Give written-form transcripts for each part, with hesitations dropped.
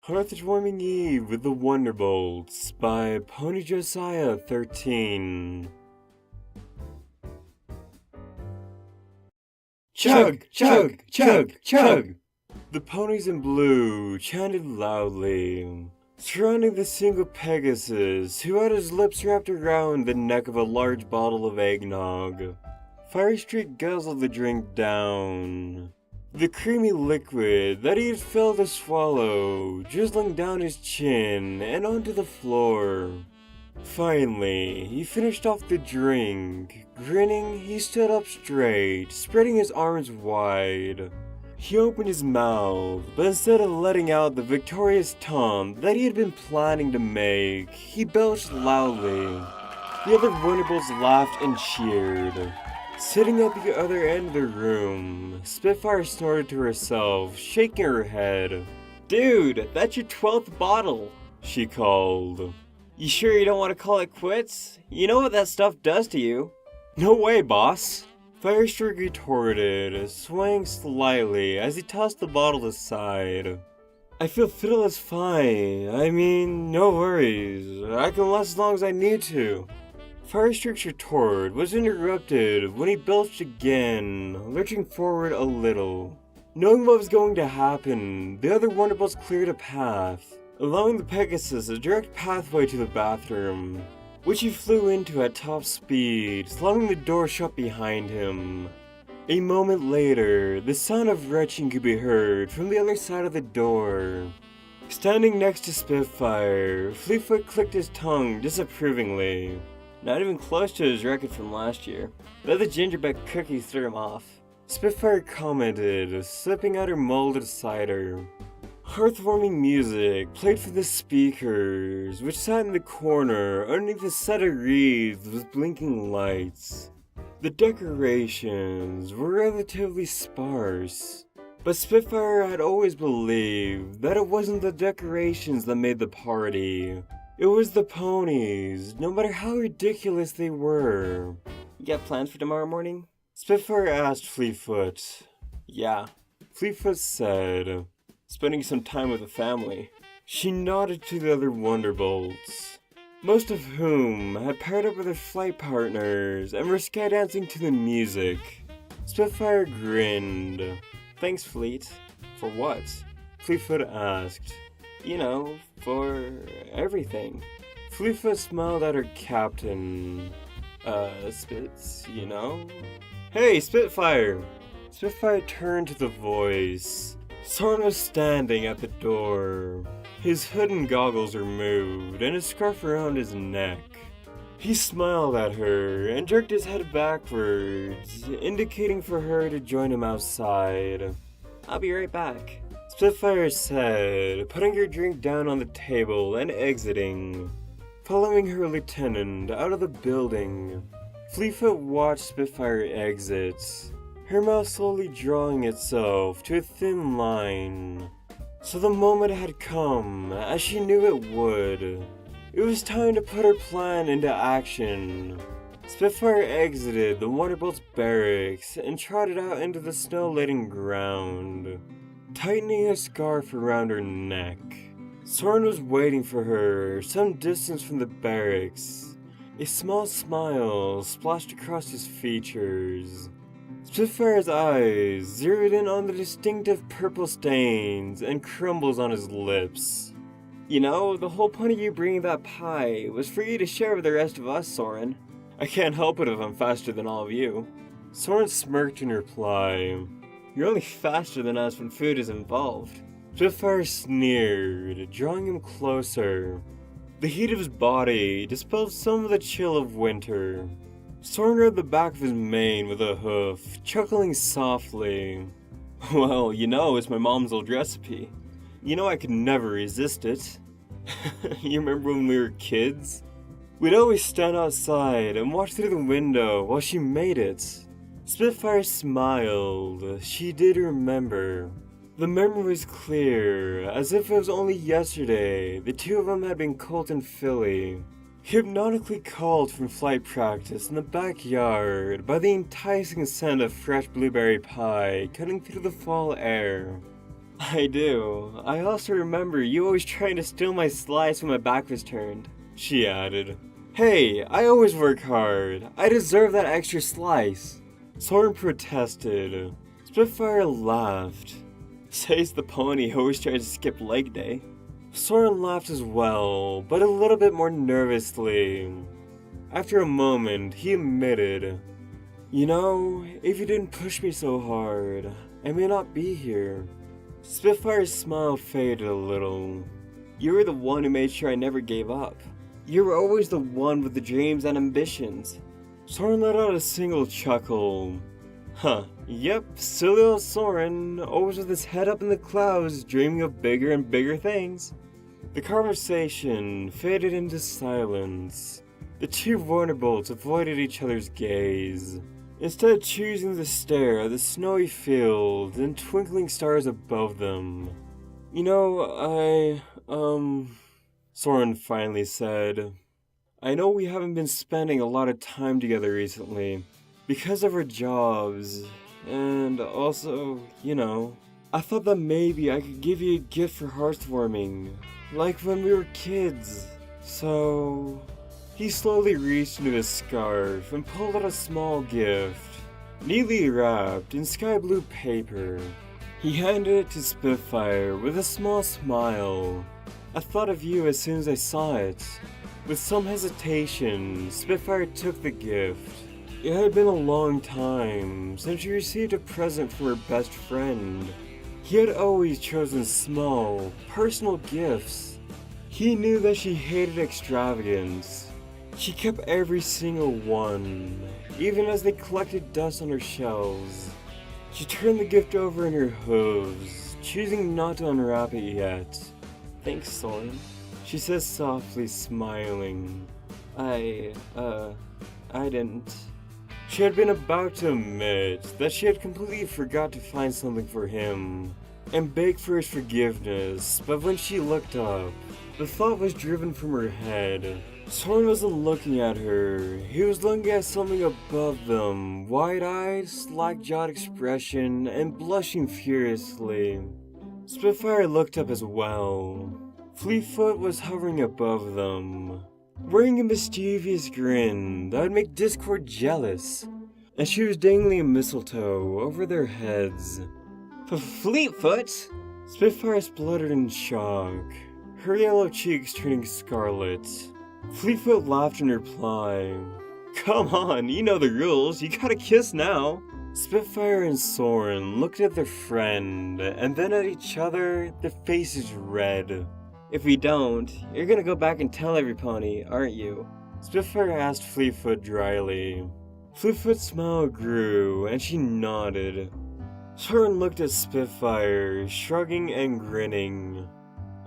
Hearthwarming Eve with the Wonderbolts by Pony Josiah 13. Chug, chug, chug, chug! The ponies in blue chanted loudly, surrounding the single Pegasus who had his lips wrapped around the neck of a large bottle of eggnog. Fire Streak guzzled the drink down, the creamy liquid that he had failed to swallow drizzling down his chin and onto the floor. Finally, he finished off the drink. Grinning, he stood up straight, spreading his arms wide. He opened his mouth, but instead of letting out the victorious taunt that he had been planning to make, he belched loudly. The other Wonderbolts laughed and cheered. Sitting at the other end of the room, Spitfire snorted to herself, shaking her head. "Dude, that's your 12th bottle," she called. "You sure you don't want to call it quits? You know what that stuff does to you." "No way, boss," Firestreak retorted, swaying slightly as he tossed the bottle aside. "I feel fiddle is fine. I mean, no worries. I can last as long as I need to." Firestreak's retort was interrupted when he belched again, lurching forward a little. Knowing what was going to happen, the other Wonderbolts cleared a path, allowing the Pegasus a direct pathway to the bathroom, which he flew into at top speed, slamming the door shut behind him. A moment later, the sound of retching could be heard from the other side of the door. Standing next to Spitfire, Fleetfoot clicked his tongue disapprovingly. Not even close to his record from last year. Bet the gingerbread cookies threw him off. Spitfire commented, sipping out her molded cider. Hearthwarming music played from the speakers, which sat in the corner underneath a set of wreaths with blinking lights. The decorations were relatively sparse, but Spitfire had always believed that it wasn't the decorations that made the party. It was the ponies, no matter how ridiculous they were. "You got plans for tomorrow morning?" Spitfire asked Fleetfoot. "Yeah," Fleetfoot said. "Spending some time with the family." She nodded to the other Wonderbolts, most of whom had paired up with their flight partners and were sky dancing to the music. Spitfire grinned. "Thanks, Fleet." "For what?" Fleetfoot asked. "You know, for everything." Fleetfoot smiled at her captain. Spits, you know?" "Hey, Spitfire!" Spitfire turned to the voice. Soren was standing at the door, his hood and goggles removed, and a scarf around his neck. He smiled at her and jerked his head backwards, indicating for her to join him outside. "I'll be right back," Spitfire said, putting her drink down on the table and exiting, following her lieutenant out of the building. Fleetfoot watched Spitfire exit, her mouth slowly drawing itself to a thin line. So the moment had come, as she knew it would. It was time to put her plan into action. Spitfire exited the Wonderbolts barracks and trotted out into the snow-laden ground, tightening a scarf around her neck. Soren was waiting for her some distance from the barracks. A small smile splashed across his features. Spitfire's eyes zeroed in on the distinctive purple stains and crumbles on his lips. "You know, the whole point of you bringing that pie was for you to share with the rest of us, Soren. I can't help it if I'm faster than all of you." Soren smirked in reply. "You're only faster than us when food is involved." Spitfire sneered, drawing him closer. The heat of his body dispelled some of the chill of winter. Soren rubbed the back of his mane with a hoof, chuckling softly. "Well, you know, it's my mom's old recipe. You know I could never resist it." "You remember when we were kids? We'd always stand outside and watch through the window while she made it." Spitfire smiled. She did remember. The memory was clear, as if it was only yesterday the two of them had been Colt and Philly, hypnotically called from flight practice in the backyard by the enticing scent of fresh blueberry pie cutting through the fall air. I do. I also remember you always trying to steal my slice when my back was turned. She added. Hey, I always work hard. I deserve that extra slice. Soren protested. Spitfire laughed. Says the pony always tries to skip leg day. Soren laughed as well, but a little bit more nervously. After a moment, he admitted, You know, if you didn't push me so hard, I may not be here. Spitfire's smile faded a little. You were the one who made sure I never gave up. You were always the one with the dreams and ambitions. Soren let out a single chuckle. Yep, silly old Soren, always with his head up in the clouds, dreaming of bigger and bigger things. The conversation faded into silence. The two Wonderbolts avoided each other's gaze, instead choosing to stare at the snowy fields and twinkling stars above them. You know, Soren finally said, I know we haven't been spending a lot of time together recently, because of our jobs, and also, I thought that maybe I could give you a gift for heartwarming, like when we were kids. So, he slowly reached into his scarf and pulled out a small gift, neatly wrapped in sky blue paper. He handed it to Spitfire with a small smile. I thought of you as soon as I saw it. With some hesitation, Spitfire took the gift. It had been a long time since she received a present from her best friend. He had always chosen small, personal gifts. He knew that she hated extravagance. She kept every single one, even as they collected dust on her shelves. She turned the gift over in her hooves, choosing not to unwrap it yet. Thanks, Soren, she says softly, smiling. I didn't. She had been about to admit that she had completely forgot to find something for him and beg for his forgiveness, but when she looked up, the thought was driven from her head. Soren wasn't looking at her, he was looking at something above them, wide-eyed, slack-jawed expression, and blushing furiously. Spitfire looked up as well. Fleetfoot was hovering above them, wearing a mischievous grin that would make Discord jealous, and she was dangling a mistletoe over their heads. Fleetfoot? Spitfire spluttered in shock, her yellow cheeks turning scarlet. Fleetfoot laughed in reply. Come on, you know the rules, you gotta kiss now. Spitfire and Soren looked at their friend, and then at each other, their faces red. If we don't, you're gonna go back and tell every pony, aren't you? Spitfire asked Fleetfoot dryly. Fleetfoot's smile grew, and she nodded. Soren looked at Spitfire, shrugging and grinning.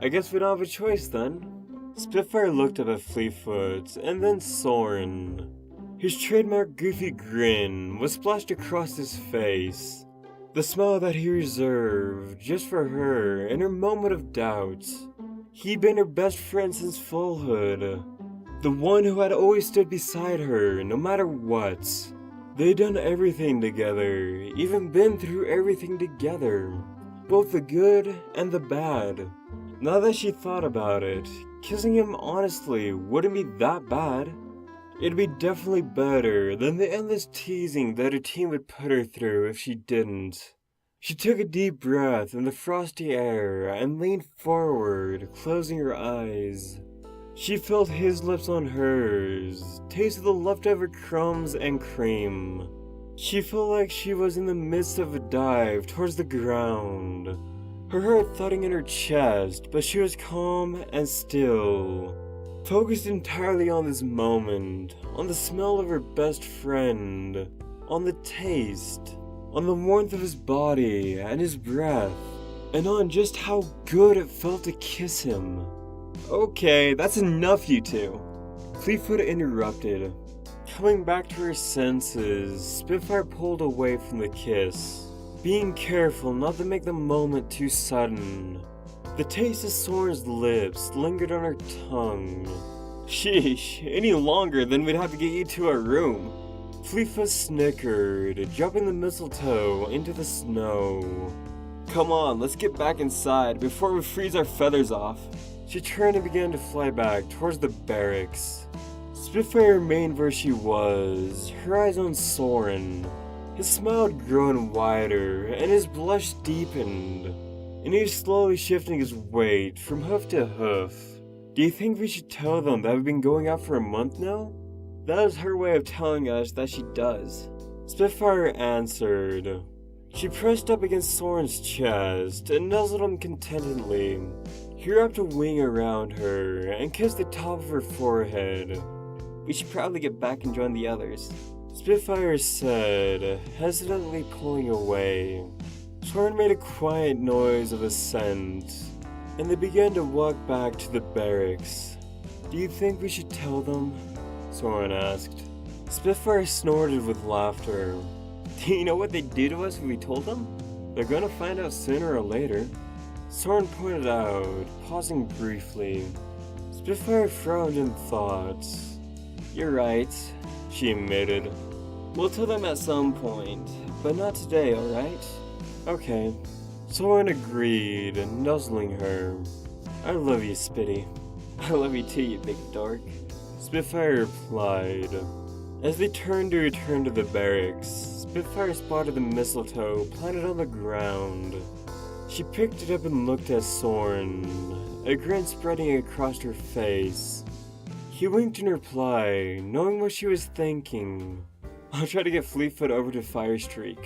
I guess we don't have a choice then. Spitfire looked up at Fleetfoot, and then Soren. His trademark goofy grin was splashed across his face. The smile that he reserved just for her in her moment of doubt. He'd been her best friend since foalhood. The one who had always stood beside her, no matter what. They'd done everything together, even been through everything together. Both the good and the bad. Now that she thought about it, kissing him honestly wouldn't be that bad. It'd be definitely better than the endless teasing that her team would put her through if she didn't. She took a deep breath in the frosty air and leaned forward, closing her eyes. She felt his lips on hers, tasted the leftover crumbs and cream. She felt like she was in the midst of a dive towards the ground. Her heart thudding in her chest, but she was calm and still. Focused entirely on this moment, on the smell of her best friend, on the taste, on the warmth of his body and his breath, and on just how good it felt to kiss him. Okay, that's enough, you two. Fleetfoot interrupted. Coming back to her senses, Spitfire pulled away from the kiss, being careful not to make the moment too sudden. The taste of Soren's lips lingered on her tongue. Sheesh, any longer then we'd have to get you to our room. Fleetfoot snickered, dropping the mistletoe into the snow. Come on, let's get back inside before we freeze our feathers off. She turned and began to fly back towards the barracks. Spitfire remained where she was, her eyes on Soren. His smile had grown wider, and his blush deepened, and he was slowly shifting his weight from hoof to hoof. Do you think we should tell them that we've been going out for a month now? That is her way of telling us that she does. Spitfire answered. She pressed up against Soren's chest and nuzzled him contentedly. He wrapped a wing around her and kissed the top of her forehead. We should probably get back and join the others, Spitfire said, hesitantly pulling away. Soren made a quiet noise of assent, and they began to walk back to the barracks. Do you think we should tell them? Soren asked. Spitfire snorted with laughter. Do you know what they'd do to us if we told them? They're gonna find out sooner or later. Soren pointed out, pausing briefly. Spitfire frowned in thought. You're right, she admitted. We'll tell them at some point, but not today, alright? Okay. Soren agreed, nuzzling her. I love you, Spitty. I love you too, you big dork, Spitfire replied. As they turned to return to the barracks, Spitfire spotted the mistletoe planted on the ground. She picked it up and looked at Soren, a grin spreading across her face. He winked in reply, knowing what she was thinking. I'll try to get Fleetfoot over to Firestreak.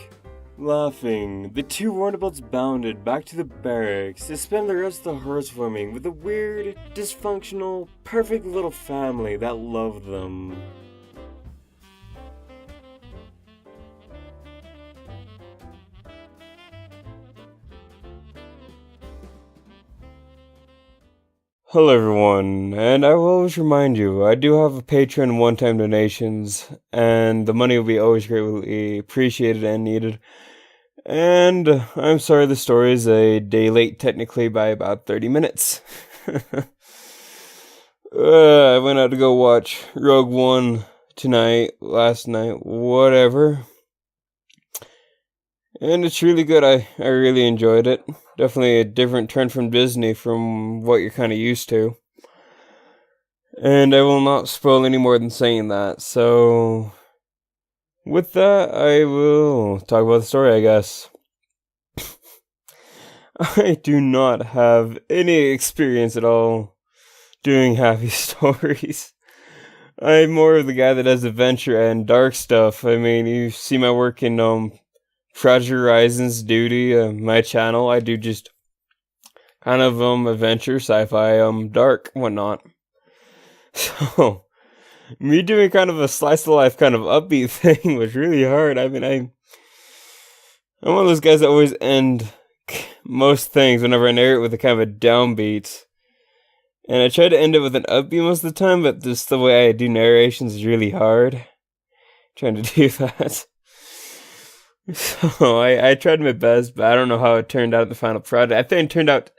Laughing, the two Wonderbolts bounded back to the barracks to spend the rest of the housewarming with a weird, dysfunctional, perfect little family that loved them. Hello everyone, and I will always remind you, I do have a Patreon one-time donations, and the money will be always greatly appreciated and needed. And I'm sorry the story is a day late technically by about 30 minutes. I went out to go watch Rogue One last night, whatever. And it's really good, I really enjoyed it. Definitely a different turn from Disney from what you're kind of used to. And I will not spoil any more than saying that, so with that, I will talk about the story, I guess. I do not have any experience at all doing happy stories. I'm more of the guy that does adventure and dark stuff. I mean, you see my work in Project Horizon's Duty, my channel. I do just kind of adventure, sci-fi, dark, whatnot. So me doing kind of a slice of life kind of upbeat thing was really hard. I mean, I'm one of those guys that always end most things whenever I narrate with a kind of a downbeat. And I try to end it with an upbeat most of the time, but just the way I do narrations is really hard. Trying to do that. So I tried my best, but I don't know how it turned out in the final product. I think it turned out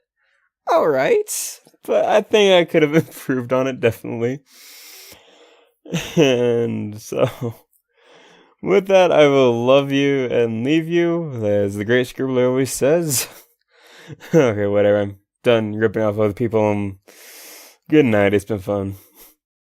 alright, but I think I could have improved on it, definitely. And so, with that, I will love you and leave you, as the great scribbler always says. Okay, whatever, I'm done ripping off other people. Good night, it's been fun.